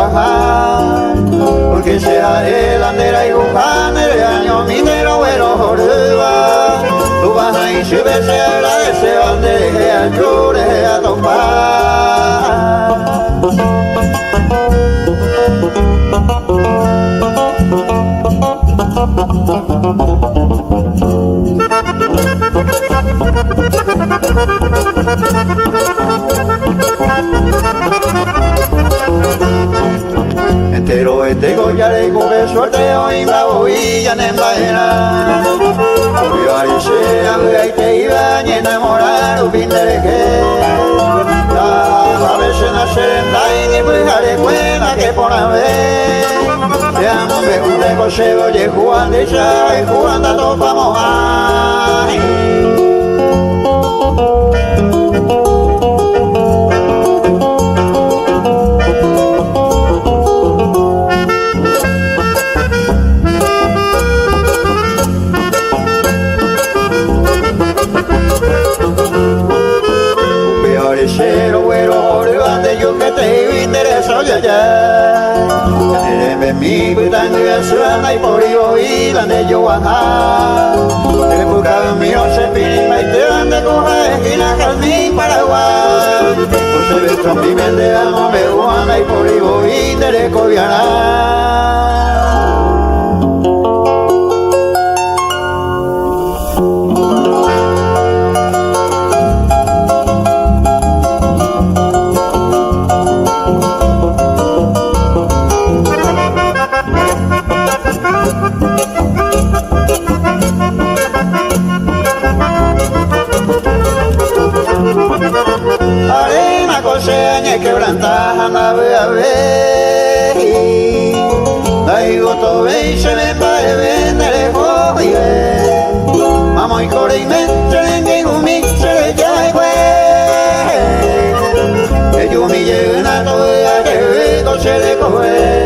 guajá, porque se haré la bandera y buján el año minero bueno jorba, tu vas a ir si ves agradece bandera y llore a tomar. Entero este collaré con suerte hoy bravo y ya en vaina. Yo arisé a y te iba a enamorar un fin de que a veces nacer en la y dejaré cuenta que por haber ya no me junté con se oye jugando y ya y jugando a todos vamos a cero güero de yo que te interesa ya ya eres mi putan y suena y por yo y donde yo baja el buscado mío se pide y te van de coger esquina jardín Paraguay por se ve con mi mente amo me guana y por yo y te le cobiana. Arena coseña quebrantada anda a ver Dai goto ve se me va a vender joder Vamos y corre y me se gumi se ya y que yo me llena toda que veo se le coge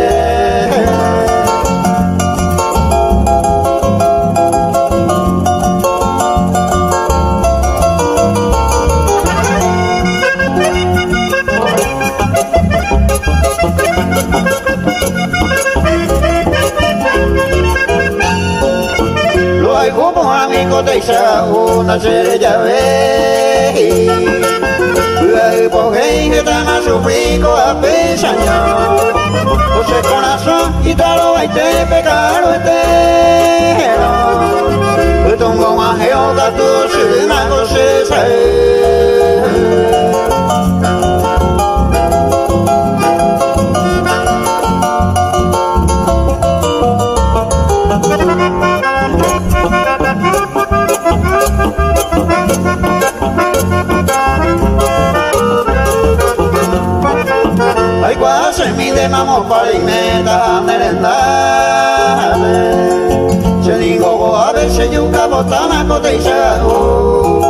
como amigo te hizo una estrella ve porque que tan a su pico a pesaño José corazón y tal va y te pecaro entero tengo más geoga tú se una cosa Ay, quasi mi demamo parimenta merendare Se dico a veces yo cabotana cotizado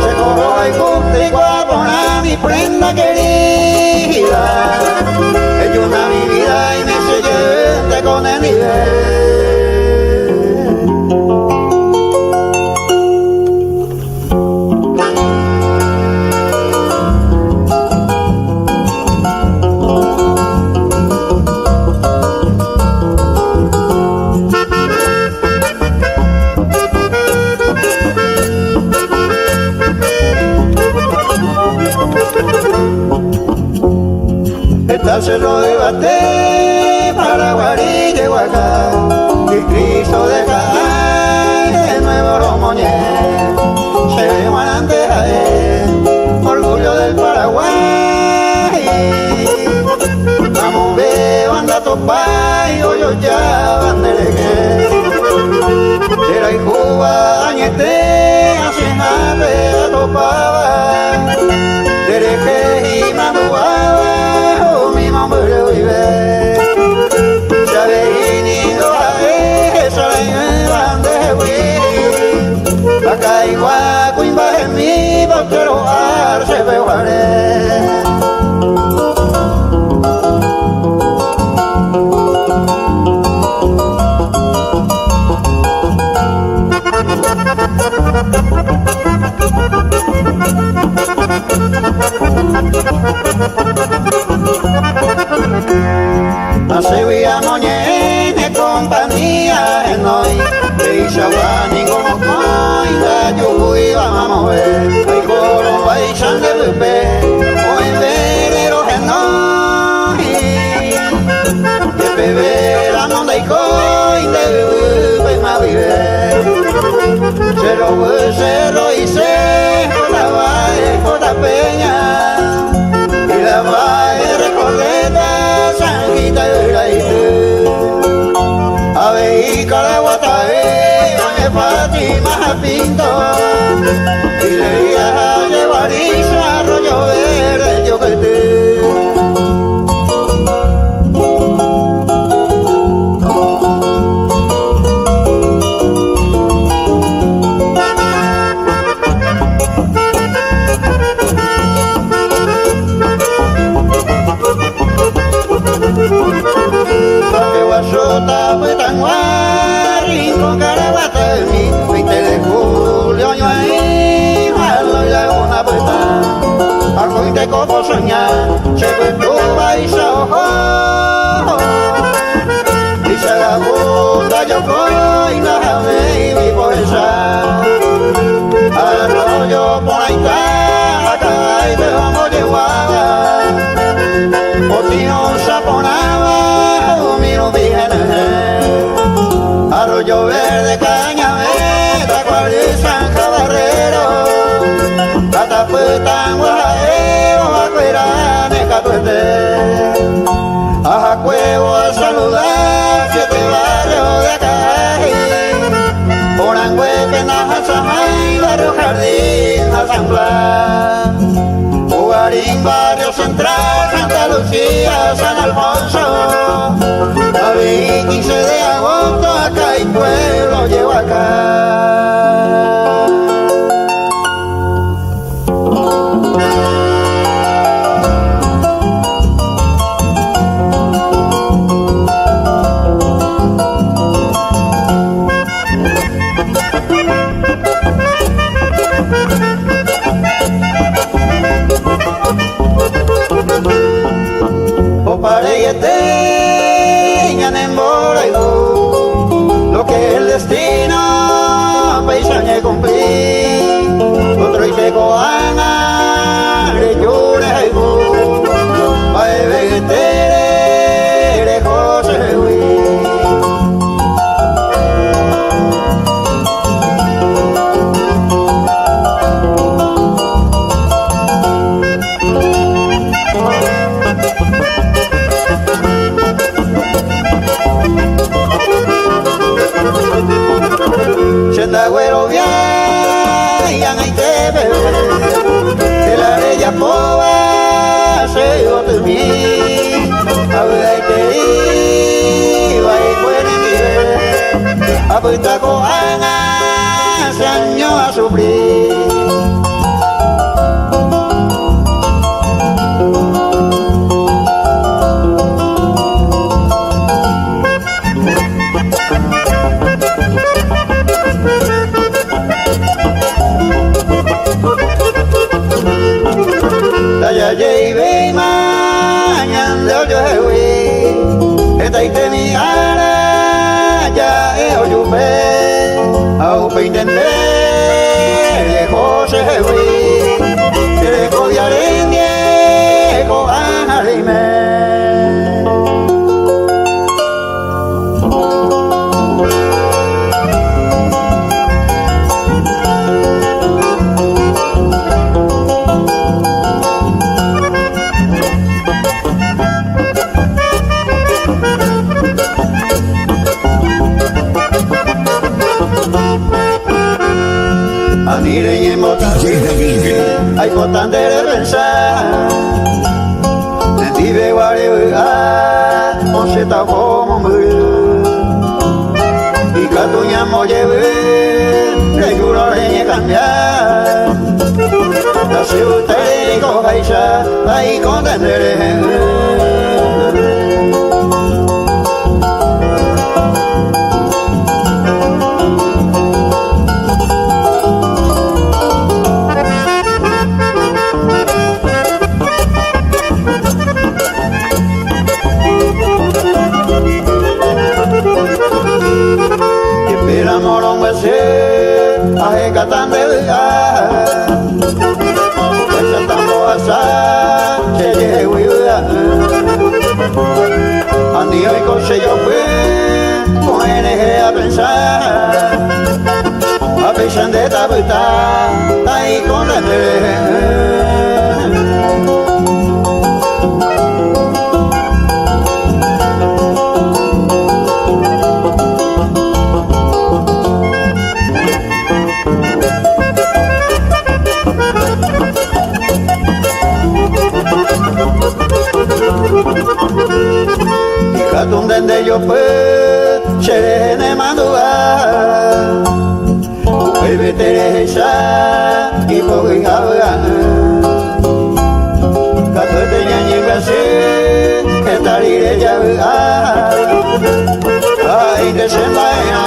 Se corro y cumple guapona mi prenda querida Es una mi vida y me se lleve con el nivel Está cerro de Bate, Paraguay llegó acá y Cristo deja de nuevo Romoñé se ve guanante a él, orgullo del Paraguay vamos veo anda topa y hoyo ya bandelegué era y Cuba añete así jave topaba dereje y manuaba pero vive ya venido a esa la de huir acá igual cuimba en mi pero arce peguaré Thank you. que beber a monda y coin de beber más viver cerro y seco la valle con la peña y la valle recorreta sanguita y raíz a ver cada guatae doña Fátima Pinto y le iba a llevar Isa Arroyo Verde yo que te Sota Petanguari con Carabata de mí 20 de julio yo ahí malo y la una peta a coite copo soñar se perturba y se ojo y se la boca yo coy la jame y mi poesa arroyo por ahí está acá y te vamos llevada o tío saponaba Arroyo Verde, Cañameta, Cuadri, Zanja, Barrero, Catapuetán, Guajajeo, Acuerane, Catuete, Ajacuevo a saludar, 7 barrios de Acají, Porangüepe, Najazajay, Barrio Jardín, a San Blas, Ugarín, Barrio Central, Santa Lucía, San Alfonso, 15 de agosto acá y pueblo llevo acá. O pareyete lo que el destino paisañe cumplir otro y te coana le llore ay vegetere José Chendagüero viajan y te bebe de la bella poba se yo te vi a ver y te iba y pueden vivir a puesta coana se año a sufrir ya lleve mañana yo hewi esta ite mi ara ya oyupe au peintende José hewi le cobiarende co anime Miren en hay botan de pensar Vive guareba on se ta como y catuña molleve le juro de cambiar la ciudad y cojaisa ahí contenderé Mira morón huese, aje catán de vida, pues tambo asa, che ye huida. coche yo fui, con NG a pensar de tabuta, ahí con la donde yo fue, Cherene Mandua, Baby Teresa, y Pogi Haga, Catote Ñañigase, que talire ya ay, que se vaya,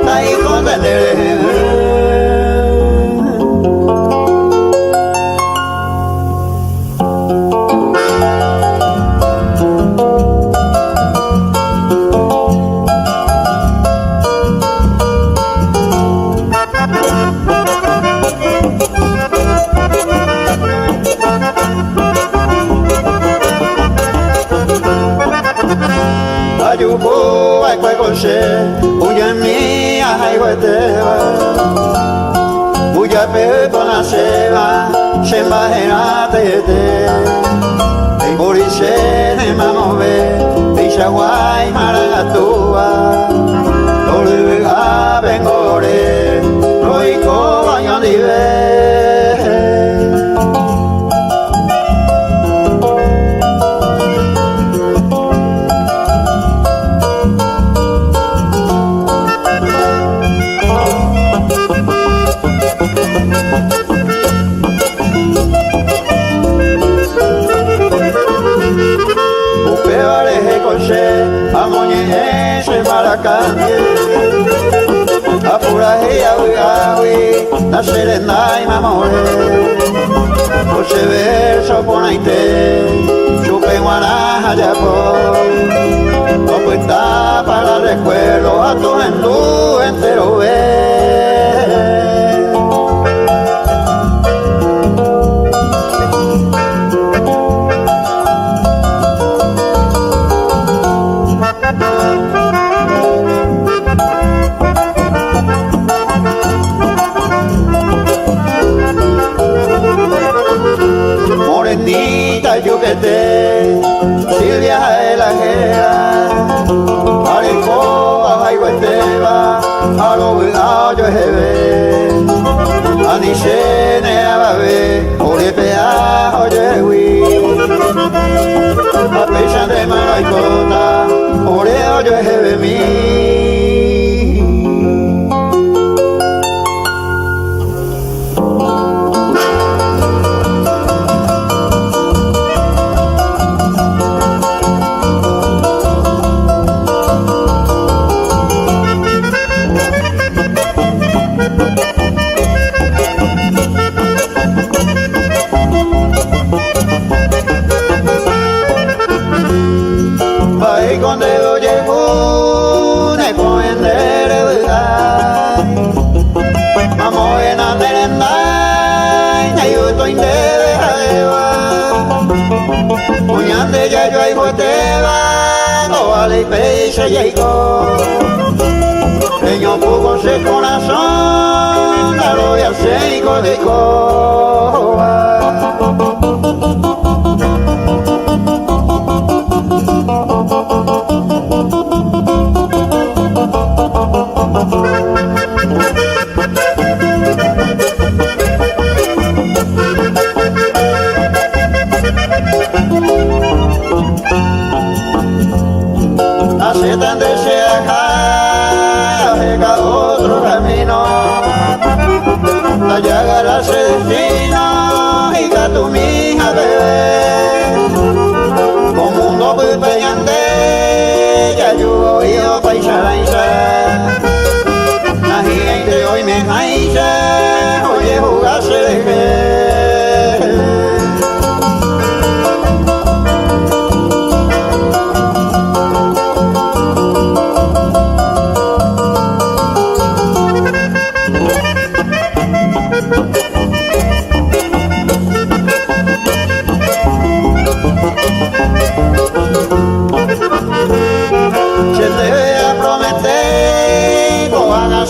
ahí con ayubo ay kwai koshe uya mi ay weteba uya pe kona seba shemba hera tete ei borise ne mamove isha guay maratua lore ga bengore roiko bañondive amoñe se maracanje apura heya uyawi na serena y mamore oche verso ponaite chupe guaraja ya no puesta para recuerdo a tu en tu entero ver morenita yuquete, Silvia de la Jera, Arecoa, Jaihueteba, Aro yo jebe, Anishene ababe, Orepea, Oyehui, Apesha de Maraicota, Oreo yo jebe mi. Con dedo llevo ne coendere vedai mamo en anderendai ne yo to indere haeva puñande ya yo ai boteva no vale peixe ya igo peño poco se corazón la roya se igo de coa hace tan deseada llega otro camino allá agarrarse destino y que tu mija bebé con mundo muy peleante ya yo oído paisaraisa la gente hoy me jaisa oye jugarse de que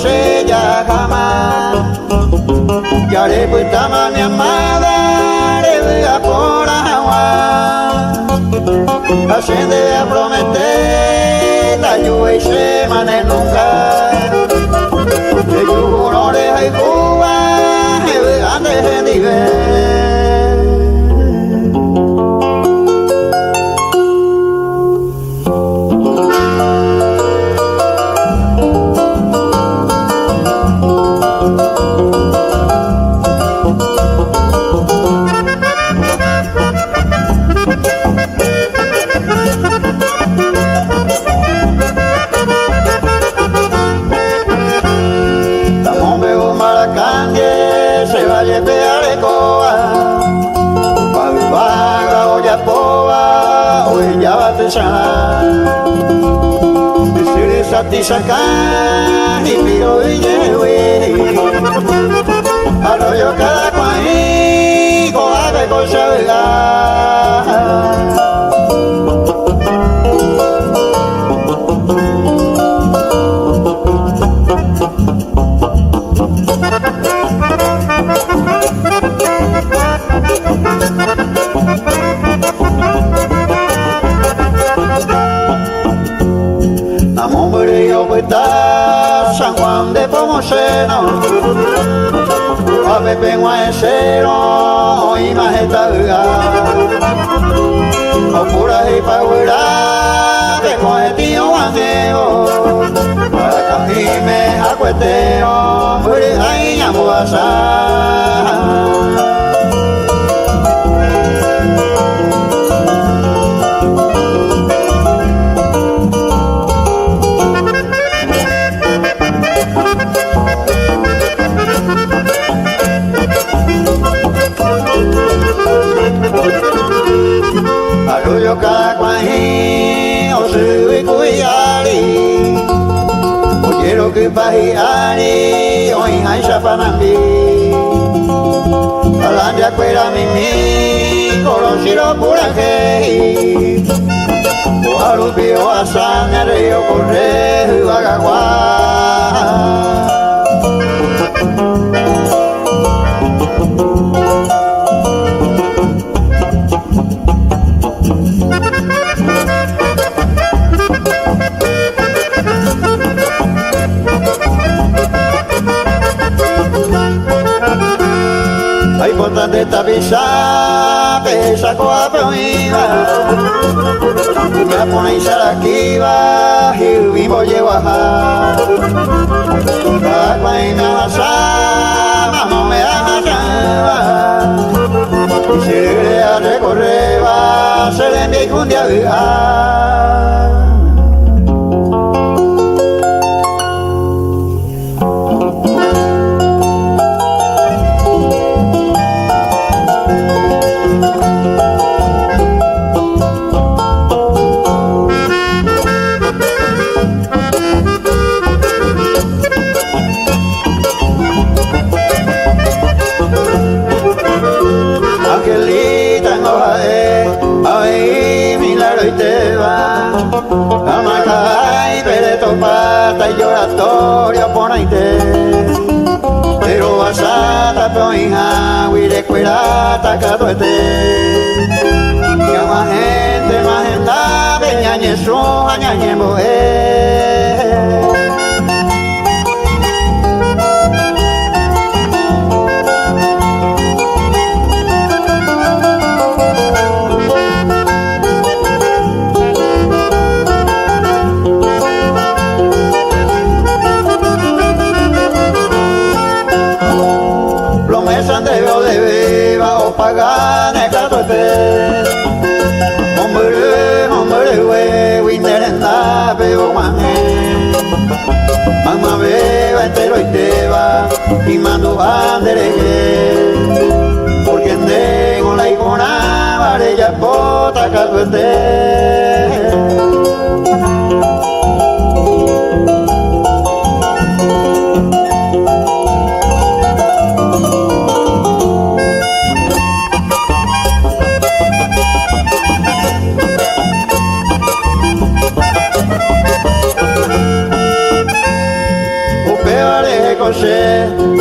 estrella jamás. Y haré puesta mi amada, le por agua. Asciende a prometer, la lluvia y se mane nunca. Que yo no deja y Cuba, antes de nivel. Sati sakan ipiro iyewe arroyo cada cuaí coabe cochega San Juan de Pomoceno, a Pepe Guaesero y Majestad, o pura y paura de cohetío guaneo, para cajime acueteo, muri ay amuasa. Arroyo cada cuají, o se cuyari, o quiero que pajiari, o hija y chapanambi. Alandia cuera mimi, conocido por aquí. O alupio asana, río correjo, agaguá. Hay botas de tapiza, pesa coa prohiba. Me pone saraquiva, y vivo llevo a la vaina basa, vamos me a y si le a recorrer va, se le envía un día viajar. Amacay, pereto pata y oratorio por ahí pero basata peoija, huire cuerata catuete. Que más gente, peñañe soja, ñañe mujer. De beba o pagane catote hombre we winderenda bebo mame mamá beba entero y te va y mando bandereje porque tengo la icona varella bota catote.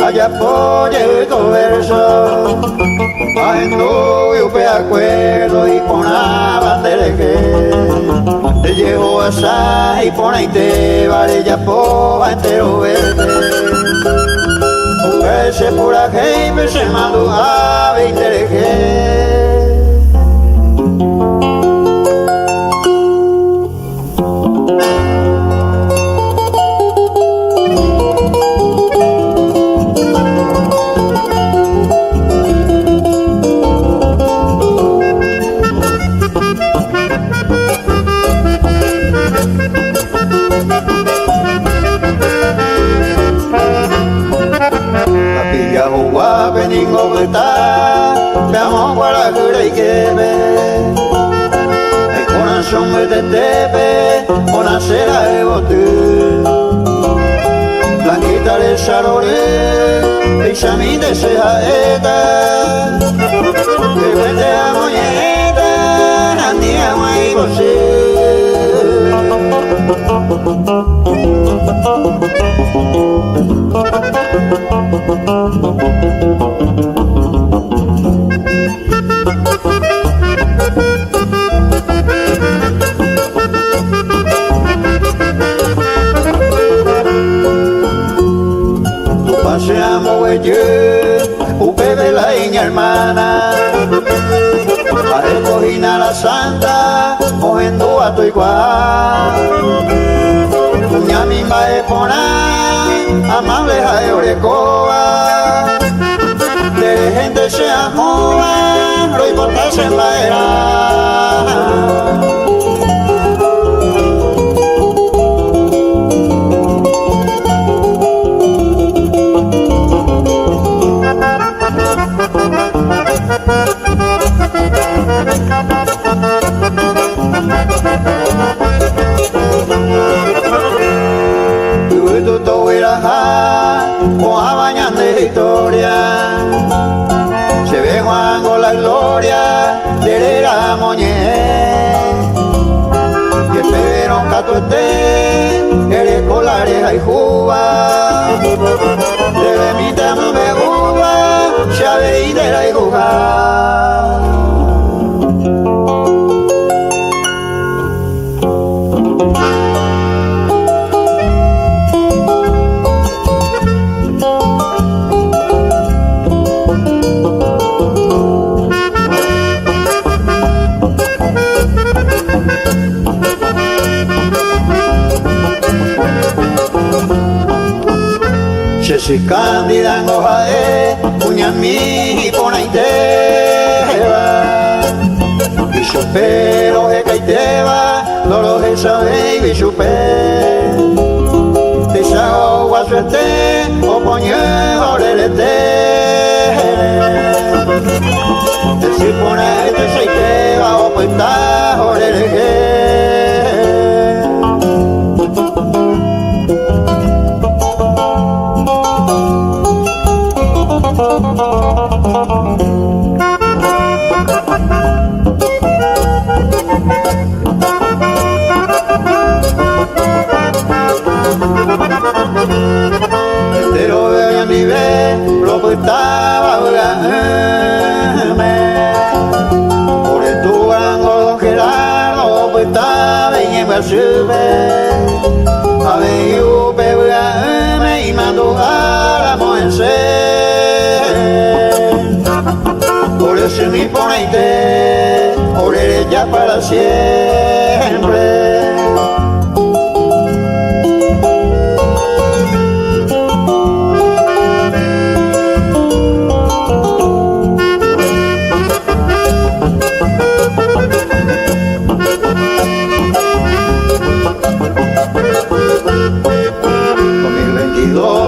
vaya polle todo verso, bajando y upe acuerdo y pona bandereje, te llevo a sa y pona y te vale ya po entero verde, ese pura que se mandó a vindereje. Yahuwa beningo beta, kamo wala gure kebe. El corazón me tepe, ona será ebotu. Blanquita de sarore, examen de sejaeta. Que vete a moñeta, andia mai gose. Paseamos huello, upe de la iña hermana, a recogina la santa, mojendo a tu igual. Uña mi mae pona, amable a orecoa, de gente se amoa, lo importante en la era. Con abañan de historia se ve Juan con la gloria de la moñé que pero cato el escolar y juba de mi tamo me juba se ve y de la juga. Si candida en hoja puña mi y pona y te va y supero que caiteba no lo que sabe y supé te sago a suerte o poñe orelete si pone te se te va o pues ta orelete. Te lo veo a mi vez, lo que estaba por el tu ángulo que largo, pues estaba en el sube. A ver, yo pego y mando a la moense. Por eso mi ponete, por ella para siempre.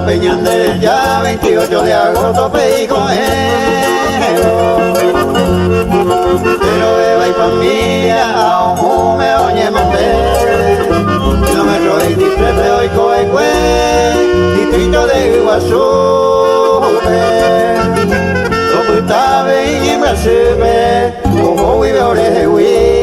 Peñandel ya 28 de agosto peico pero beba y familia aún me oye mandé kilómetro 23 de hoy coecue distrito de Iguazú lo que está bien en Brasil como vive orejewi.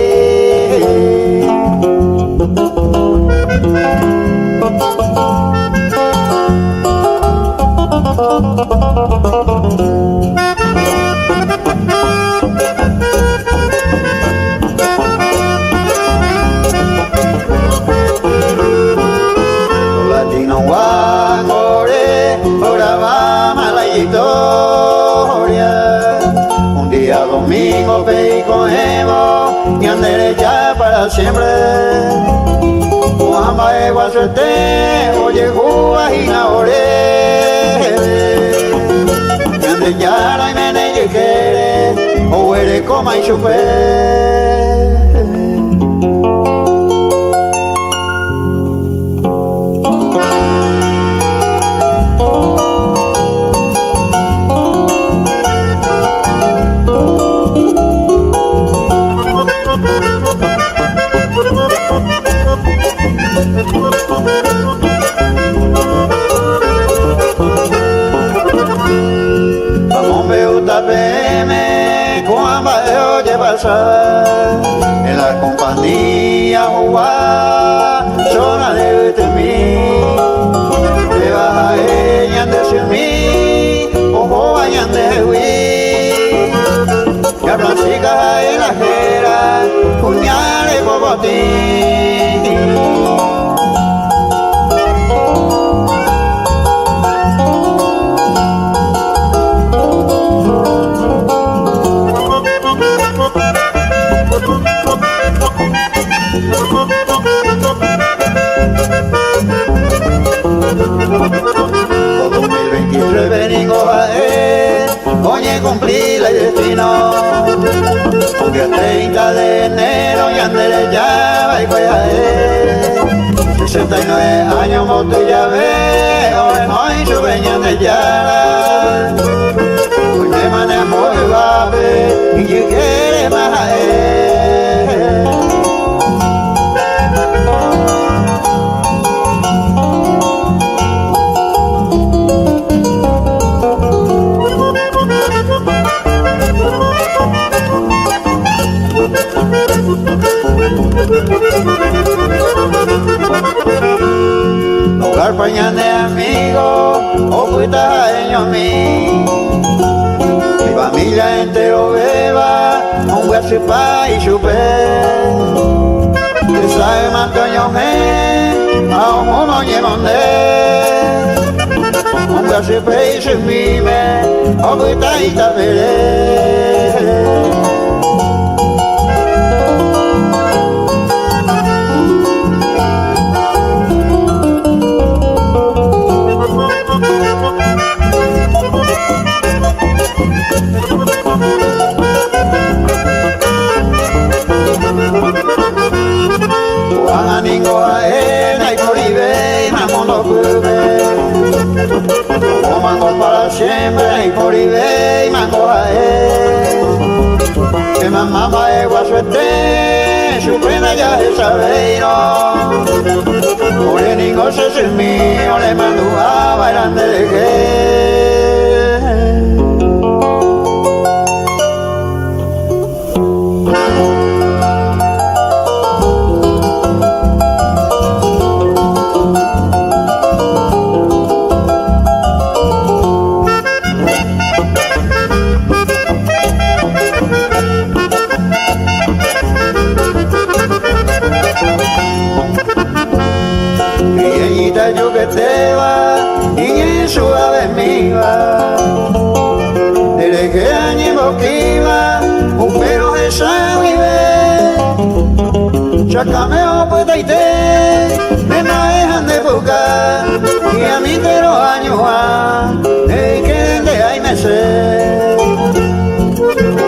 igual suerte, oye, guajina, ore. Grande ya no hay mene y quiere, o eres coma y chupe. En la compañía jugar zona de mí te vas a ella de mí ojo vayan de huir y hablan chicas en la jera puñales por botín. Oye, cumplí el destino, porque el 30 de enero ya andere ya va y cuella 69 años moto ya veo, no y su veña de ya. Hoy me manejo el babe y yo quiere más a él. Hogar pañan de amigos, o cuitas años mí. Mi familia entero beba, un guasipa y chupé. Que sabe mantoño me, a un mono llemonde. Un guasipa y chupime, o cuitas y tapere. Ningo a él, hay coribe, mamón no cube. Como mango para siempre, hay coribe, mango a él. Que mamá va igual suerte, su pena ya es sabeiro. Por el ningo se es mío, le mando a bailar de que. Yo que te va y en su ave miva desde que año boquiva un perro de sangre chácame o puta y te me dejan de buscar y a mí te lo años de que de ahí me sé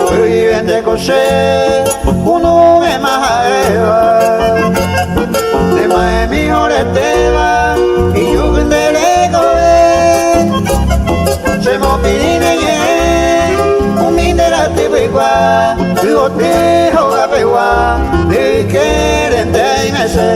pero viven de coser uno me más arriba de más mi te va y yo que te le coge se mo pide un minera te pegua yo te joga pegua de quieren de me sé.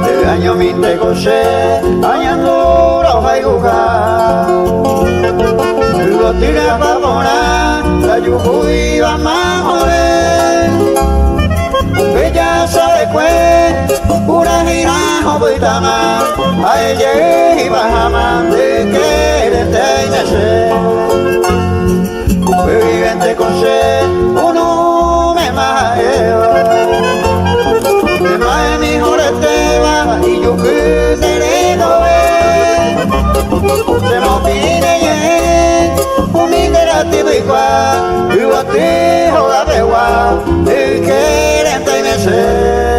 De año mi te cosé, añando roja iguja lo tira pa' poner la yujuy va más joder bella sabe cue pura gira jovitama a ella y bajama de quererte y nacer vivente con sed uno me majeo me maje mi jorete va y yo que te le doy se me opine ye un migrante de igual y a ti joda de igual de quererte y nacer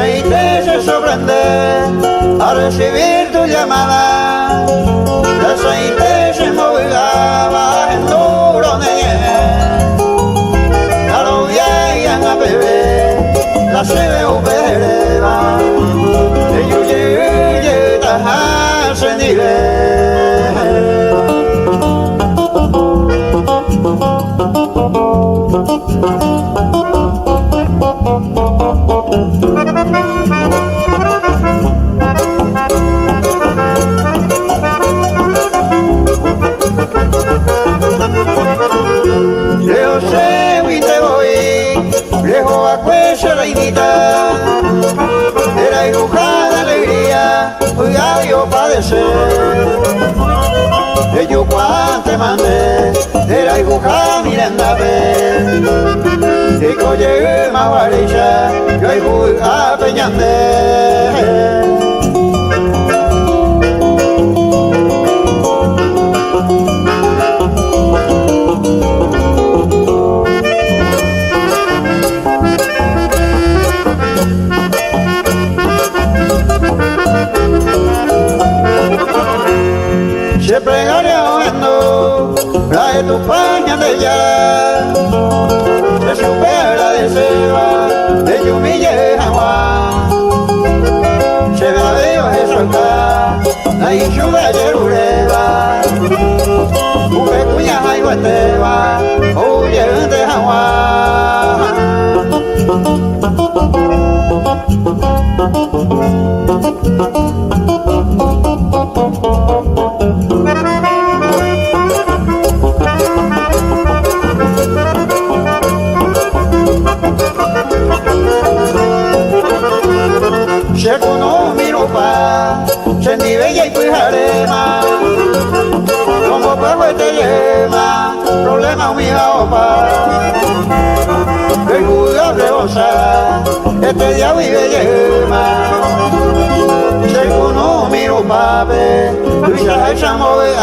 y te sorprende a recibir tu llamada el aceite se movía en duro de la novia y a bebé la se ve operada y yo llegué a se yo sé y te voy lejos a cuesa reinita era hija de alegría hoy a Dios padecer yo cuando te mandé era hija miranda y que llegué más varilla yo hay hija peñande se plegaría oyendo la de tu paña de ya se supera de seba de yumille agua se va de Dios de soltar la ishuga yerureba ube cuña hay guateba oye de agua se cono mi ropa se ni bella y cuijarema como pueblo te lleva problema mi opa el cuidado rebosa este día vive lleva se cono mi ropa y se echa mover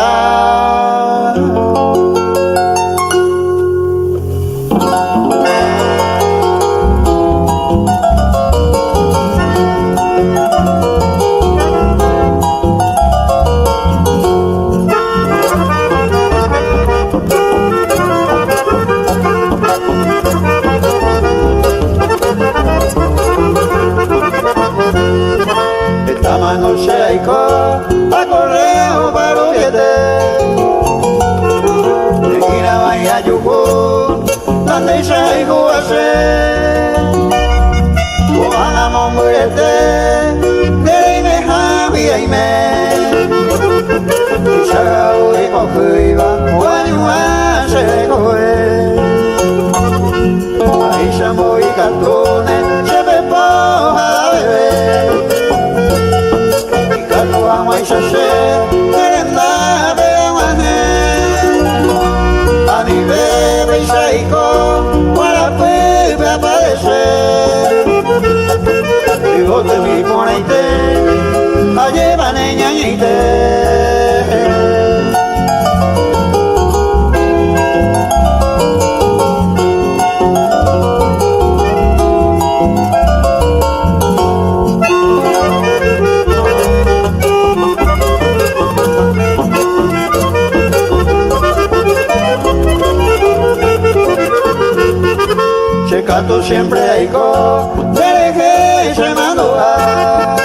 esta mano se hizo a correo para un canto siempre hay go, te dejé se mando a.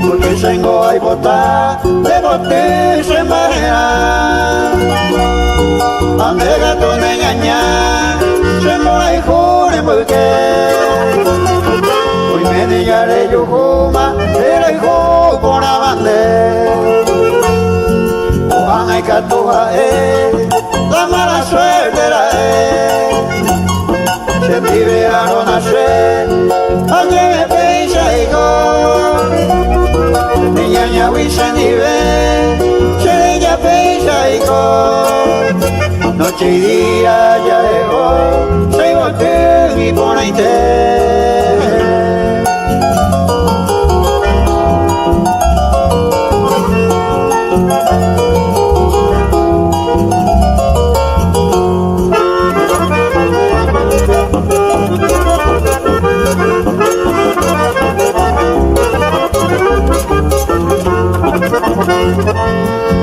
Porque tengo hay bota, de bote se magia. Ande gato de ñaña, se mo hay jure porque. Hoy me digaré yo juma, era hijo por la bande. O hay catuja la mala suerte la se vive a no nacer, aunque me piensa y go. Niña ya huisa ni ve, se ella piensa y go. Noche y día ya llegó, se volteó y pone interés.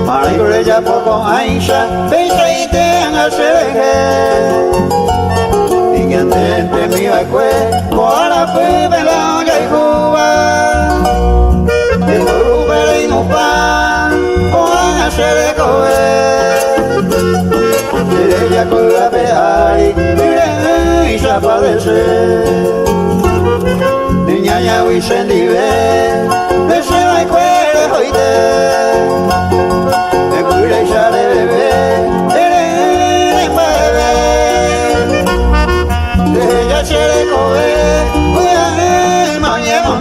Mario ya poco Aisha, pensa y te haceré. Y que antes mi vacue, por la pibe la ya juba. Que no rubere y no pa, con hacer comer. Quiere ya con la peari, mire y se padece. Niña ya voy sendive, de se va y cuere hoy ya de bebé, eres bebé. De ella se le coge, voy a ir mañana.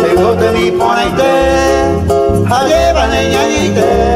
Se gote mi ponete, a llevar niña y te.